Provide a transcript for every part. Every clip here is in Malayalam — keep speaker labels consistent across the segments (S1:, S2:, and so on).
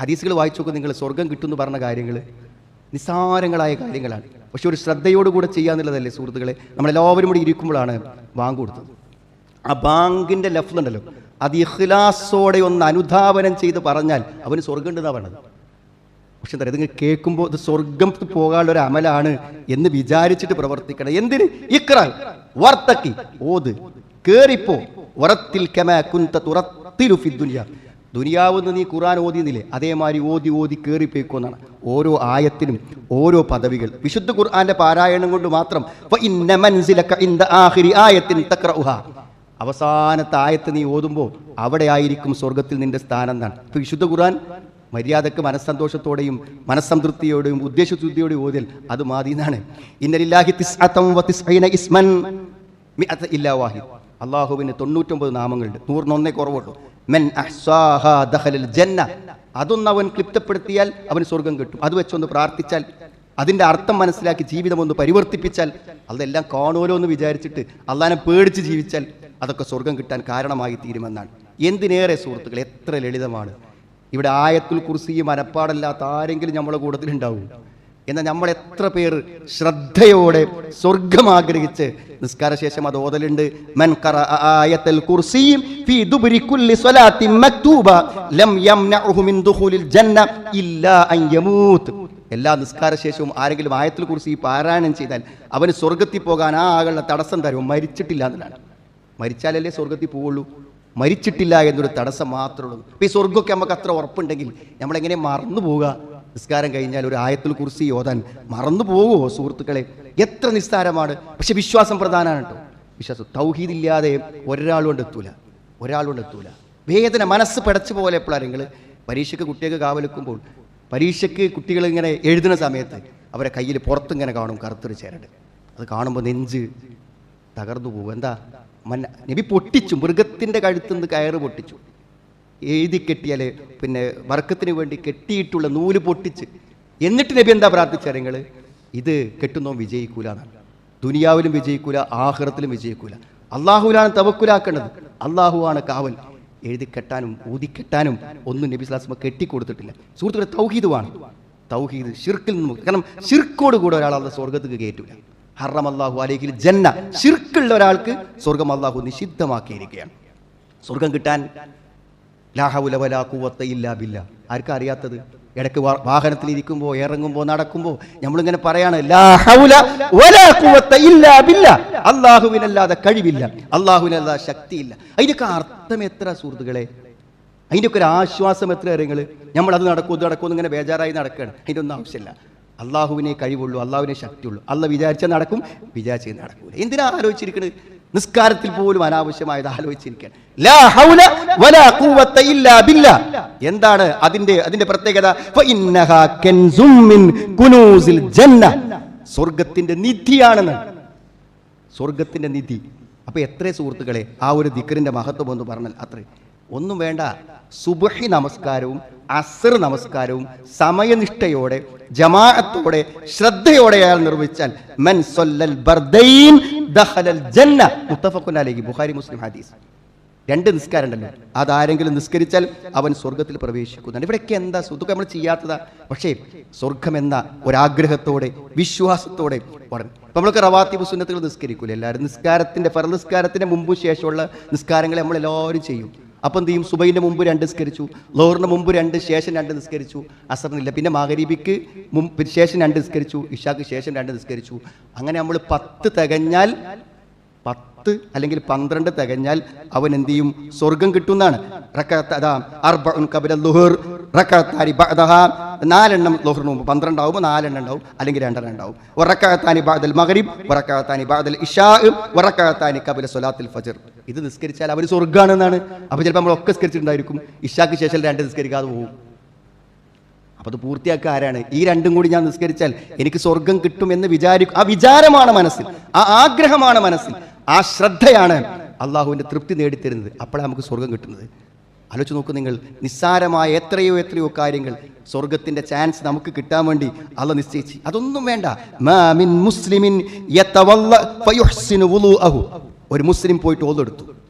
S1: ഹദീസുകൾ വായിച്ചു നോക്കും നിങ്ങൾ, സ്വർഗം കിട്ടുമെന്ന് പറഞ്ഞ കാര്യങ്ങൾ നിസ്സാരങ്ങളായ കാര്യങ്ങളാണ്. പക്ഷെ ഒരു ശ്രദ്ധയോടുകൂടെ ചെയ്യാന്നുള്ളതല്ലേ സുഹൃത്തുക്കളെ. നമ്മളെല്ലാവരും കൂടി ഇരിക്കുമ്പോഴാണ് ബാങ്ക് കൊടുത്തത്. ആ ബാങ്കിൻ്റെ ലഫ്ലുണ്ടല്ലോ, അത് ഇഖ്ലാസോടെ ഒന്ന് അനുധാവനം ചെയ്ത് പറഞ്ഞാൽ അവന് സ്വർഗം ഉണ്ടെന്നാണ് പറഞ്ഞത്. പക്ഷെ എന്താ ഇതിങ്ങനെ കേൾക്കുമ്പോൾ ഇത് സ്വർഗം പോകാനുള്ള ഒരു അമലാണ് എന്ന് വിചാരിച്ചിട്ട് പ്രവർത്തിക്കണം. എന്തിന്? ഇഖ്റ വർത്തക്കി, ഓത്, കേറിപ്പോ, വറത്തിൽ കമാ കുൻത തുറത്തിലു ഫി ദുനിയ. ദുനിയാവെന്ന് നീ ഖുർആൻ ഓതിയെന്നില്ലേ, അതേമാതിരി ഓതി ഓതി കേറിപ്പോയിക്കോന്നാണ്. ഓരോ ആയത്തിനും ഓരോ പദവികൾ. വിശുദ്ധ ഖുർആന്റെ പാരായണം കൊണ്ട് മാത്രം ഫഇന്ന മൻസിലക ഇൻദ ആഖിരി ആയത്തിൻ തഖറഉഹാ, അവസാനത്തെ ആയത്ത് നീ ഓതുമ്പോൾ അവിടെ ആയിരിക്കും സ്വർഗത്തിൽ നിന്റെ സ്ഥാനം എന്നാണ്. ഇപ്പൊ വിശുദ്ധ ഖുർആൻ മര്യാദക്ക് മനസ്സന്തോഷത്തോടെയും മനസ്സംതൃപ്തിയോടെയും ഉദ്ദേശശുദ്ധിയോടെയും ഓതിൽ അത് മാതി എന്നാണ്. ഇന്നലില്ലാഹി തിസ്അതൻ വതിസ്ഈന ഇസ്മൻ മിഅത ഇല്ലാ വാഹിദ്. അല്ലാഹുവിന് 99 നാമങ്ങളുണ്ട്, 101 കുറവുള്ളൂ. മൻ അഹ്സാഹാ ദഖലൽ ജന്ന, അതൊന്ന് അവൻ ക്ലിപ്തപ്പെടുത്തിയാൽ അവന് സ്വർഗം കിട്ടും. അത് വെച്ചൊന്ന് പ്രാർത്ഥിച്ചാൽ, അതിൻ്റെ അർത്ഥം മനസ്സിലാക്കി ജീവിതം ഒന്ന് പരിവർത്തിപ്പിച്ചാൽ, അതെല്ലാം കാണുമല്ലോ എന്ന് വിചാരിച്ചിട്ട് അള്ളാനെ പേടിച്ച് ജീവിച്ചാൽ അതൊക്കെ സ്വർഗം കിട്ടാൻ കാരണമായി തീരുമെന്നാണ്. എന്തിനേറെ സുഹൃത്തുക്കൾ, എത്ര ലളിതമാണ്. ഇവിടെ ആയത്തുൽ കുർസിയും മനപ്പാടല്ലാത്ത ആരെങ്കിലും നമ്മളെ കൂട്ടത്തിലുണ്ടാവും. എന്നാൽ നമ്മൾ എത്ര പേർ ശ്രദ്ധയോടെ സ്വർഗം ആഗ്രഹിച്ച് നിസ്കാരശേഷം അത് ഓതലുണ്ട്. മൻ ഖറഅ ആയത്തുൽ കുർസി ഫീ ദുബരി കുല്ലി സ്വലാത്തിൻ മക്തൂബ ലം യംനഉഹു മിൻ ദുഖൂലിൽ ജന്ന ഇല്ലാ അൻ യമൂത്ത്. എല്ലാ നിസ്കാരശേഷവും ആരെങ്കിലും ആയത്തുൽ കുർസി പാരായണം ചെയ്താൽ അവന് സ്വർഗത്തിൽ പോകാൻ ആകെയുള്ള തടസ്സം തരും മരിച്ചിട്ടില്ല എന്നതാണ്. മരിച്ചാലല്ലേ സ്വർഗത്തിൽ പോവുള്ളൂ. മരിച്ചിട്ടില്ല എന്നൊരു തടസ്സം മാത്രമേ ഉള്ളൂ. ഇപ്പം ഈ സ്വർഗ്ഗമൊക്കെ നമുക്ക് അത്ര ഉറപ്പുണ്ടെങ്കിൽ നമ്മളെങ്ങനെ മറന്നു പോവുക? നിസ്കാരം കഴിഞ്ഞാൽ ഒരു ആയത്തുൽ കുർസി ഓതാൻ മറന്നു പോകുമോ സുഹൃത്തുക്കളെ? എത്ര നിസ്സാരമാണ്. പക്ഷെ വിശ്വാസം പ്രധാനമാണ് കേട്ടോ. വിശ്വാസം തൗഹീദില്ലാതെ ഒരാളുകൊണ്ട് എത്തൂല. വേദന മനസ്സ് പിടച്ചു പോലെ എപ്പോഴാണ് നിങ്ങൾ പരീക്ഷയ്ക്ക് കുട്ടികൾക്ക് കാവലിക്കുമ്പോൾ, പരീക്ഷയ്ക്ക് കുട്ടികൾ ഇങ്ങനെ എഴുതുന്ന സമയത്ത് അവരെ കയ്യിൽ പുറത്തിങ്ങനെ കാണും കറുത്തൊരു ചേരട്. അത് കാണുമ്പോൾ നെഞ്ച് തകർന്നു പോകും. എന്താ? നബി പൊട്ടിച്ചു, മൃഗത്തിൻ്റെ കഴുത്തുനിന്ന് കയറ് പൊട്ടിച്ചു. എഴുതി കെട്ടിയാൽ പിന്നെ വർക്കത്തിന് വേണ്ടി കെട്ടിയിട്ടുള്ള നൂല് പൊട്ടിച്ച്, എന്നിട്ട് നബി എന്താ പ്രാർത്ഥിച്ചാൽ നിങ്ങൾ? ഇത് കെട്ടുന്നോ വിജയിക്കൂല എന്നാണ്. ദുനിയാവിലും വിജയിക്കൂല, ആഖിറത്തിലും വിജയിക്കൂല. അള്ളാഹുവിലാണ് തവക്കുലാക്കേണ്ടത്. അള്ളാഹുവാണ് കാവൽ. എഴുതി കെട്ടാനും ഊതിക്കെട്ടാനും ഒന്നും നബി സ്വല്ലല്ലാഹു അലൈഹി വസല്ലം കെട്ടിക്കൊടുത്തിട്ടില്ല. സുഹൃത്തുക്കളെ, തൗഹീദുമാണ്. തൗഹീദ് ശിർക്കിൽ നിന്ന്, കാരണം ശിർക്കോട് കൂടെ ഒരാൾ അള്ളാഹു സ്വർഗത്തേക്ക് കയറ്റൂല. ഹറം അല്ലാഹു അലൈഹിൽ ജന്ന, ശിർക്കുള്ള ഒരാൾക്ക് സ്വർഗം അല്ലാഹു നിഷിദ്ധമാക്കിയിരിക്കുകയാണ്. സ്വർഗം കിട്ടാൻ ലാ ഹൗല വലാ ഖുവത ഇല്ലാ ബില്ലാ. ആർക്കാ അറിയാത്തത്? ഇടയ്ക്ക് വാഹനത്തിലിരിക്കുമ്പോൾ, ഇറങ്ങുമ്പോൾ, നടക്കുമ്പോൾ നമ്മളിങ്ങനെ പറയാണ് ലാ ഹൗല വലാ ഖുവത ഇല്ലാ ബില്ലാ. അല്ലാഹുവിനല്ലാതെ കഴിവില്ല, അല്ലാഹുവിനല്ലാതെ ശക്തിയില്ല. അതിൻ്റെയൊക്കെ അർത്ഥം എത്ര സുഹൃത്തുക്കളെ? അതിൻ്റെയൊക്കെ ഒരു ആശ്വാസം എത്ര കാര്യങ്ങൾ. നമ്മളത് നടക്കുമെന്ന് ഇങ്ങനെ ബേജാറായി നടക്കുകയാണ്. അതിൻ്റെ ഒന്നും ആവശ്യമില്ല. അള്ളാഹുവിനെ കഴിവുള്ളൂ, അള്ളാഹുവിനെ ശക്തിയുള്ളൂ. അള്ള വിചാരിച്ചാൽ നടക്കും, വിചാരിച്ചാൽ നടക്കൂല. എന്തിനാ ആലോചിച്ചിരിക്കുന്നത്? നിസ്കാരത്തിൽ പോലും അനാവശ്യമായത് ആലോചിച്ചിരിക്കാൻ. ലാ ഹൗല വലാ ഖുവത ഇല്ലാ ബില്ലാ. എന്താണ് അതിന്റെ പ്രത്യേകത? ഫഇന്നഹാ കൻസും മിൻ കുനൂസിൽ ജന്ന, സ്വർഗ്ഗത്തിന്റെ നിധിയാണെന്ന്. സ്വർഗ്ഗത്തിന്റെ നിധി. അപ്പൊ എത്ര സുഹൃത്തുക്കളെ ആ ഒരു ദിക്റിന്റെ മഹത്വം എന്ന് പറഞ്ഞാൽ അത്രേ. ഒന്നും വേണ്ട. സുബ്ഹി നമസ്കാരവും അസ്ർ നമസ്കാരവും സമയനിഷ്ഠയോടെ ജമാഅത്തോടെ ശ്രദ്ധയോടെ അയാൾ നിർവഹിച്ചാൽ മൻ സല്ലൽ ബർദൈൻ ദഖലൽ ജന്ന. മുത്തഫഖുൻ അലൈഹി, ബുഖാരി മുസ്ലിം ഹദീസ്. 2 നിസ്കാരം ഉണ്ടല്ലോ, അതാരെങ്കിലും നിസ്കരിച്ചാൽ അവൻ സ്വർഗത്തിൽ പ്രവേശിക്കുന്നതാണ്. ഇവിടെയൊക്കെ എന്താ സുഖം നമ്മൾ ചെയ്യാത്തതാ? പക്ഷേ സ്വർഗം എന്ന ഒരാഗ്രഹത്തോടെ വിശ്വാസത്തോടെ പറഞ്ഞു. നമ്മൾക്ക് റവാത്തിബ് സുന്നത്തുകൾ നിസ്കരിക്കൂല എല്ലാവരും. നിസ്കാരത്തിന്റെ ഫർദ് നിസ്കാരത്തിന്റെ മുമ്പും ശേഷമുള്ള നിസ്കാരങ്ങൾ നമ്മളെല്ലാവരും ചെയ്യും. അപ്പം എന്ത് ചെയ്യും? സുബൈൻ്റെ മുമ്പ് 2 നിസ്കരിച്ചു, ലോഹറിന് മുമ്പ് 2, ശേഷം 2 നിസ്കരിച്ചു, അസറിനില്ല. പിന്നെ മഗ്‌രിബിക്ക് ശേഷം 2 നിസ്കരിച്ചു, ഇശാക്ക് ശേഷം 2 നിസ്കരിച്ചു. അങ്ങനെ നമ്മൾ 10 തികഞ്ഞാൽ, 10 അല്ലെങ്കിൽ 12 തികഞ്ഞാൽ അവൻ എന്ത് ചെയ്യും? സ്വർഗം കിട്ടുന്നതാണ്. അർബഉൻ ഖബല ളുഹർ റകഅത്താനി ബഅദഹാ, 4 എണ്ണം ളുഹറിന് മുമ്പ് 12 ആവുമ്പോൾ 4 എണ്ണം ഉണ്ടാവും, അല്ലെങ്കിൽ 2 എണ്ണം ഉണ്ടാവും. വറകഅത്താനി ബഅദൽ മഗ്രിബ് വറകഅത്താനി ബഅദൽ ഇശാ വറകഅത്താനി ഖബല സ്വലാത്തിൽ ഫജ്ർ. ഇത് നിസ്കരിച്ചാൽ അവർ സ്വർഗ്ഗാണെന്നാണ്. അപ്പോൾ ചിലപ്പോൾ നമ്മളൊക്കെ നിസ്കരിച്ചിട്ടുണ്ടായിരിക്കും, ഇശാക്ക് ശേഷം 2 നിസ്കരിക്കാതെ പോകും. അപ്പോൾ അത് പൂർത്തിയാക്കുക ആരാണ്? ഈ 2 കൂടി ഞാൻ നിസ്കരിച്ചാൽ എനിക്ക് സ്വർഗം കിട്ടും എന്ന് വിചാരിക്കും. ആ വിചാരമാണ് മനസ്സിൽ, ആ ആഗ്രഹമാണ് മനസ്സിൽ, ആ ശ്രദ്ധയാണ് അള്ളാഹുവിൻ്റെ തൃപ്തി നേടിത്തരുന്നത്. അപ്പോഴാണ് നമുക്ക് സ്വർഗം കിട്ടുന്നത്. ആലോചിച്ച് നോക്കൂ നിങ്ങൾ. നിസ്സാരമായ എത്രയോ കാര്യങ്ങൾ സ്വർഗത്തിൻ്റെ ചാൻസ് നമുക്ക് കിട്ടാൻ വേണ്ടി അള്ളാഹ് നിശ്ചയിച്ചു. അതൊന്നും വേണ്ട. മാ മിൻ മുസ്ലിമിൻ യതവല്ല ഫയുഹ്സിനു വുളൂഅഹു. ഒരു മുസ്ലിം പോയിട്ട് ഓതെടുത്തു,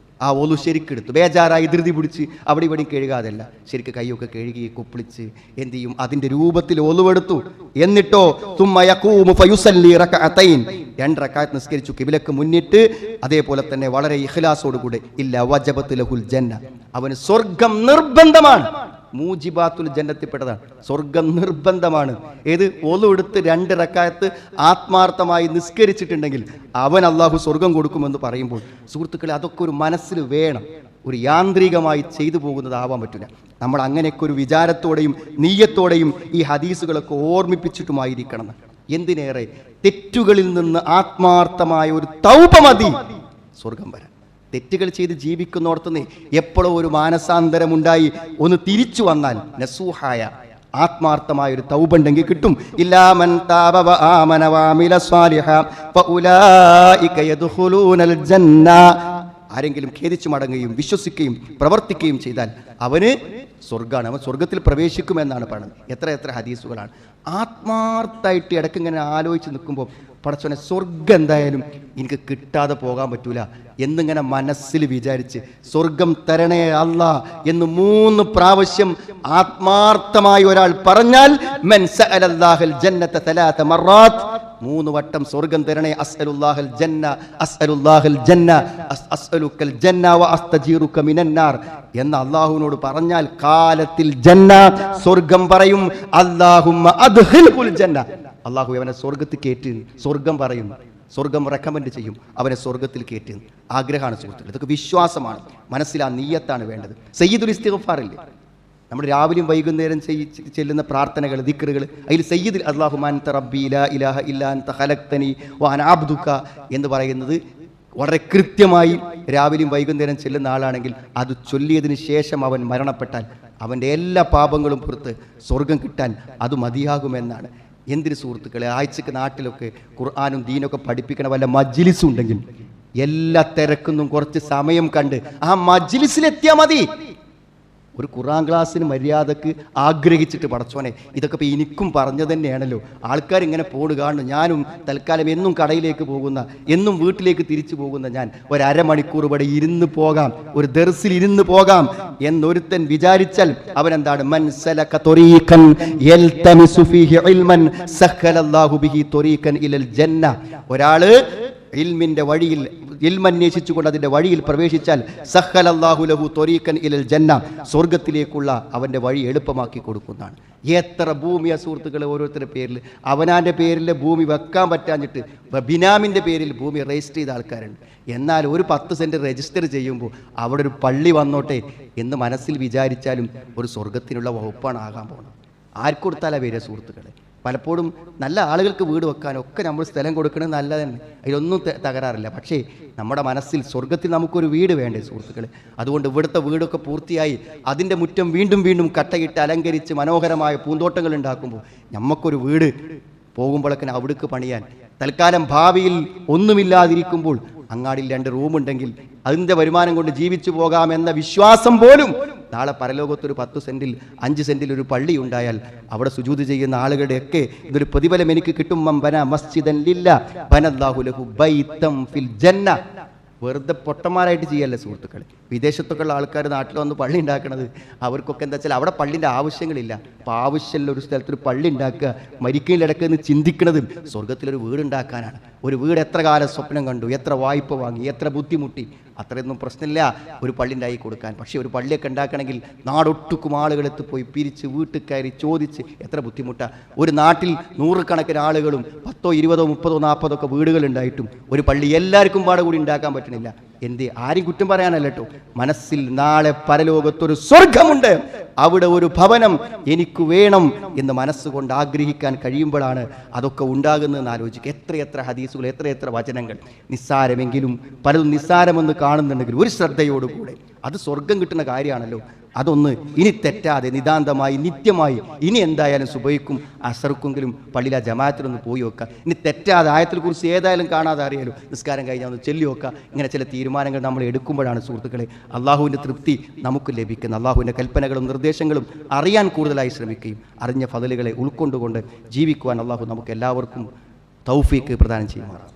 S1: ആ ഒലു ശരിക്കെടുത്തു, ബേജാറായി ധൃതി പിടിച്ച് അവിടെ ഇവിടെയും കഴുകാതല്ല, ശരിക്ക് കൈയൊക്കെ കഴുകി കുപ്പിളിച്ച് എന്ത് ചെയ്യും, അതിൻ്റെ രൂപത്തിൽ ഒലുവെടുത്തു. എന്നിട്ടോ രണ്ട് റക്അത്ത് നിസ്കരിച്ചു കിബിലക്ക് മുന്നിട്ട്. അതേപോലെ തന്നെ വളരെ ഇഖ്ലാസോടുകൂടെ ഇല്ല വജബത്ത് ലഹുൽ ജന്ന, അവന് സ്വർഗം നിർബന്ധമാണ്. മൂജിബാത്തുൽ ജന്നത്തിൽപ്പെട്ടതാണ്, സ്വർഗം നിർബന്ധമാണ്. ഏത് ഒലു എടുത്ത് 2 റക്അത്ത് ആത്മാർത്ഥമായി നിസ്കരിച്ചിട്ടുണ്ടെങ്കിൽ അവൻ അള്ളാഹു സ്വർഗം കൊടുക്കുമെന്ന് പറയുമ്പോൾ സുഹൃത്തുക്കളെ, അതൊക്കെ ഒരു മനസ്സിൽ വേണം. ഒരു യാന്ത്രികമായി ചെയ്തു പോകുന്നതാവാൻ പറ്റില്ല. നമ്മൾ അങ്ങനെയൊക്കെ ഒരു വിചാരത്തോടെയും നീയത്തോടെയും ഈ ഹദീസുകളൊക്കെ ഓർമ്മിപ്പിച്ചിട്ടുമായിരിക്കണം. എന്തിനേറെ തെറ്റുകളിൽ നിന്ന് ആത്മാർത്ഥമായ ഒരു തൗബ മതി സ്വർഗം വരാൻ. തെറ്റുകൾ ചെയ്ത് ജീവിക്കുന്നോടത്തുനിന്ന് എപ്പോഴോ ഒരു മാനസാന്തരമുണ്ടായി ഒന്ന് തിരിച്ചു വന്നാൽ നസൂഹായ ആത്മാർത്ഥമായ ഒരു തൗബ ഉണ്ടെങ്കിൽ കിട്ടും. ഇല്ലാ മൻ താബ വ ആമന വഅമില സ്വാലിഹ ഫഉലൈക യദ്ഖുലൂനൽ ജന്ന. ആരെങ്കിലും ഖേദിച്ചു മടങ്ങുകയും വിശ്വസിക്കുകയും പ്രവർത്തിക്കുകയും ചെയ്താൽ അവന് സ്വർഗ്ഗമാണ്, അവൻ സ്വർഗത്തിൽ പ്രവേശിക്കുമെന്നാണ് പറയുന്നത്. എത്ര ഹദീസുകളാണ്. ആത്മാർത്ഥമായിട്ട് ഇടയ്ക്ക് ഇങ്ങനെ ആലോചിച്ച് നിൽക്കുമ്പോൾ പടച്ചോനെ സ്വർഗം എന്തായാലും എനിക്ക് കിട്ടാതെ പോകാൻ പറ്റൂല എന്നിങ്ങനെ മനസ്സിൽ വിചാരിച്ച് സ്വർഗം തരണേ അല്ലാ എന്ന് 3 പ്രാവശ്യം ആത്മാർത്ഥമായി ഒരാൾ പറഞ്ഞാൽ മൻ സഅലല്ലാഹൽ ജന്നത 3 മററാത്ത്, 3 വട്ടം സ്വർഗം തരണേ, അസ്അലുല്ലാഹൽ ജന്ന അസ്അലുല്ലാഹൽ ജന്ന അസ്അലുക്കൽ ജന്ന വ അസ്തജീറുക മിനന്നാർ എന്ന് അല്ലാഹുവിനോട് പറഞ്ഞാൽ കാലത്തിൽ ജന്ന സ്വർഗം പറയും. അല്ലാഹുമ്മ അദ്ഖിൽഹുൽ ജന്ന, അള്ളാഹു അവനെ സ്വർഗത്തിൽ കയറ്റി സ്വർഗം പറയും, സ്വർഗം റെക്കമെൻഡ് ചെയ്യും, അവനെ സ്വർഗത്തിൽ കയറ്റി. ആഗ്രഹമാണ് സുഹൃത്തുക്കൾ, ഇതൊക്കെ വിശ്വാസമാണ്, മനസ്സിൽ ആ നീയത്താണ് വേണ്ടത്. സയ്യിദുൽ ഇസ്തിഗ്ഫാറില്ലേ, നമ്മൾ രാവിലെയും വൈകുന്നേരം ചെല്ലുന്ന പ്രാർത്ഥനകൾ ദിക്റുകൾ, അതിൽ സയ്യിദുൽ അല്ലാഹുമ്മ അൻത റബ്ബി ലാ ഇലാഹ ഇല്ലാ അൻത ഖലഖ്തനി വ അന അബ്ദുക എന്ന് പറയുന്നത് വളരെ കൃത്യമായി രാവിലെയും വൈകുന്നേരം ചെല്ലുന്ന ആളാണെങ്കിൽ അത് ചൊല്ലിയതിന് ശേഷം അവൻ മരണപ്പെട്ടാൽ അവൻ്റെ എല്ലാ പാപങ്ങളും പുറത്ത് സ്വർഗം കിട്ടാൻ അത് മതിയാകുമെന്നാണ്. എന്തിന് സുഹൃത്തുക്കളെ, ആഴ്ചക്ക് നാട്ടിലൊക്കെ ഖുർആനും ദീനൊക്കെ പഠിപ്പിക്കണ വല്ല മജ്ലിസും ഉണ്ടെങ്കിൽ എല്ലാ തിരക്കൊന്നും കുറച്ച് സമയം കണ്ട് ആ മജ്ലിസിലെത്തിയാൽ മതി. ഒരു ഖുർആൻ ക്ലാസ്സിന് മര്യാദക്ക് ആഗ്രഹിച്ചിട്ട് പടച്ചോനെ ഇതൊക്കെ ഇപ്പോൾ എനിക്കും പറഞ്ഞു തന്നെയാണല്ലോ, ആൾക്കാർ ഇങ്ങനെ പോണ് കാണുന്നു, ഞാനും തൽക്കാലം എന്നും കടയിലേക്ക് പോകുന്ന എന്നും വീട്ടിലേക്ക് തിരിച്ചു പോകുന്ന ഞാൻ ഒരു അരമണിക്കൂർ ഇവിടെ ഇരുന്ന് പോകാം, ഒരു ദർസിൽ ഇരുന്ന് പോകാം എന്നൊരുത്തൻ വിചാരിച്ചാൽ അവനെന്താണ്, മൻ സലക ത്വരീഖൻ യൽതമിസു ഫീഹി ഇൽമൻ സഖലല്ലാഹു ബിഹി ത്വരീഖൻ ഇലൽ ജന്ന. ഒരാള് ഇൽമിന്റെ വഴിയിൽ ഇൽമന്വേഷിച്ചുകൊണ്ട് അതിന്റെ വഴിയിൽ പ്രവേശിച്ചാൽ സഖലല്ലാഹു ലഹു ത്വരീഖൻ ഇലൽ ജന്ന, സ്വർഗത്തിലേക്കുള്ള അവന്റെ വഴി എളുപ്പമാക്കി കൊടുക്കുന്നതാണ്. എത്ര ഭൂമിയാ സുഹൃത്തുക്കളെ ഓരോരുത്തരുടെ പേരിൽ, അവനാന്റെ പേരിൽ ഭൂമി വെക്കാൻ പറ്റാഞ്ഞിട്ട് ബിനാമിന്റെ പേരിൽ ഭൂമി രജിസ്റ്റർ ചെയ്ത ആൾക്കാരുണ്ട്. എന്നാൽ ഒരു 10 സെന്റ് രജിസ്റ്റർ ചെയ്യുമ്പോൾ അവിടെ ഒരു പള്ളി വന്നോട്ടെ എന്ന് മനസ്സിൽ വിചാരിച്ചാലും ഒരു സ്വർഗത്തിനുള്ള വകുപ്പാണ് ആകാൻ പോകുന്നത്. ആർക്ക് കൊടുത്താലാ വരിക സുഹൃത്തുക്കളെ? പലപ്പോഴും നല്ല ആളുകൾക്ക് വീട് വെക്കാനൊക്കെ നമ്മൾ സ്ഥലം കൊടുക്കുന്നത് നല്ലതന്നെ, അതിലൊന്നും തകരാറില്ല. പക്ഷേ നമ്മുടെ മനസ്സിൽ സ്വർഗത്തിൽ നമുക്കൊരു വീട് വേണ്ടേ സുഹൃത്തുക്കളെ? അതുകൊണ്ട് ഇവിടുത്തെ വീടൊക്കെ പൂർത്തിയായി അതിൻ്റെ മുറ്റം വീണ്ടും വീണ്ടും കട്ടയിട്ട് അലങ്കരിച്ച് മനോഹരമായ പൂന്തോട്ടങ്ങൾ ഉണ്ടാക്കുമ്പോൾ നമുക്കൊരു വീട് പോകുമ്പോഴൊക്കെ അവിടേക്ക് പണിയാൻ തൽക്കാലം ഭാവിയിൽ ഒന്നുമില്ലാതിരിക്കുമ്പോൾ അങ്ങാടിയിൽ 2 റൂമുണ്ടെങ്കിൽ അതിൻ്റെ വരുമാനം കൊണ്ട് ജീവിച്ചു പോകാമെന്ന വിശ്വാസം പോലും നാളെ പരലോകത്തൊരു 10 സെന്റിൽ 5 സെന്റിൽ ഒരു പള്ളി ഉണ്ടായാൽ അവിടെ സുജൂദ് ചെയ്യുന്ന ആളുകളുടെയൊക്കെ ഇതൊരു പ്രതിഫലം എനിക്ക് കിട്ടും. ബന മസ്ജിദൻ ലില്ലാ ബനല്ലാഹു ലഹു ബൈതൻ ഫിൽ ജന്ന. വെറുതെ പൊട്ടന്മാരായിട്ട് ചെയ്യല്ലേ സുഹൃത്തുക്കൾ. വിദേശത്തൊക്കെ ഉള്ള ആൾക്കാർ നാട്ടിൽ വന്ന് പള്ളി ഉണ്ടാക്കണത് അവർക്കൊക്കെ എന്താ വെച്ചാൽ അവിടെ പള്ളിൻ്റെ ആവശ്യങ്ങളില്ല. അപ്പോൾ ആവശ്യമുള്ള ഒരു സ്ഥലത്തൊരു പള്ളി ഉണ്ടാക്കുക, മരിക്കയിലിടക്ക് എന്ന് ചിന്തിക്കുന്നത് സ്വർഗത്തിലൊരു വീടുണ്ടാക്കാനാണ്. ഒരു വീട് എത്ര കാലം സ്വപ്നം കണ്ടു, എത്ര വായ്പ വാങ്ങി, എത്ര ബുദ്ധിമുട്ടി, അത്രയൊന്നും പ്രശ്നമില്ല ഒരു പള്ളി ഉണ്ടാക്കി കൊടുക്കാൻ. പക്ഷേ ഒരു പള്ളിയൊക്കെ ഉണ്ടാക്കണമെങ്കിൽ നാടൊട്ടുക്കും ആളുകളെത്തി പോയി പിരിച്ച് വീട്ടിൽ കയറി ചോദിച്ച് എത്ര ബുദ്ധിമുട്ടാണ്. ഒരു നാട്ടിൽ 100 കണക്കിന് ആളുകളും 10, 20, 30, 40 ഒക്കെ വീടുകൾ ഉണ്ടായിട്ടും ഒരു പള്ളി എല്ലാവർക്കും പാടെ കൂടി ഉണ്ടാക്കാൻ പറ്റണില്ല. എന്തേ? ആരും കുറ്റം പറയാനല്ല കേട്ടോ. മനസ്സിൽ നാളെ പരലോകത്തൊരു സ്വർഗമുണ്ട്, അവിടെ ഒരു ഭവനം എനിക്ക് വേണം എന്ന് മനസ്സുകൊണ്ട് ആഗ്രഹിക്കാൻ കഴിയുമ്പോഴാണ് അതൊക്കെ ഉണ്ടാകുന്നതെന്ന് ആലോചിക്കുക. എത്രയെത്ര ഹദീസുകൾ, എത്രയെത്ര വചനങ്ങൾ. നിസ്സാരമെങ്കിലും പലതും നിസ്സാരമെന്ന് കാണുന്നുണ്ടെങ്കിൽ ഒരു ശ്രദ്ധയോടുകൂടെ അത് സ്വർഗം കിട്ടുന്ന കാര്യമാണല്ലോ. അതൊന്ന് ഇനി തെറ്റാതെ നിതാന്തമായി നിത്യമായി ഇനി എന്തായാലും സുബഹിക്കും അസർക്കെങ്കിലും പള്ളിയിലെ ജമാഅത്തിലൊന്ന് പോയി വെക്കുക. ഇനി തെറ്റാതെ ആയത്തിൽ കുറിച്ച് ഏതായാലും കാണാതെ അറിയാലോ, നിസ്കാരം കഴിഞ്ഞാൽ ഒന്ന് ചൊല്ലി വെക്കുക. ഇങ്ങനെ ചില തീരുമാനങ്ങൾ നമ്മൾ എടുക്കുമ്പോഴാണ് സുഹൃത്തുക്കളെ അള്ളാഹുവിൻ്റെ തൃപ്തി നമുക്ക് ലഭിക്കുന്നത്. അള്ളാഹുവിൻ്റെ കൽപ്പനകളും നിർദ്ദേശങ്ങളും അറിയാൻ കൂടുതലായി ശ്രമിക്കുകയും അറിഞ്ഞ ഫضലുകളെ ഉൾക്കൊണ്ടുകൊണ്ട് ജീവിക്കുവാൻ അള്ളാഹു നമുക്ക് എല്ലാവർക്കും തൗഫീക്ക് പ്രദാനം ചെയ്യുമാറാണ്.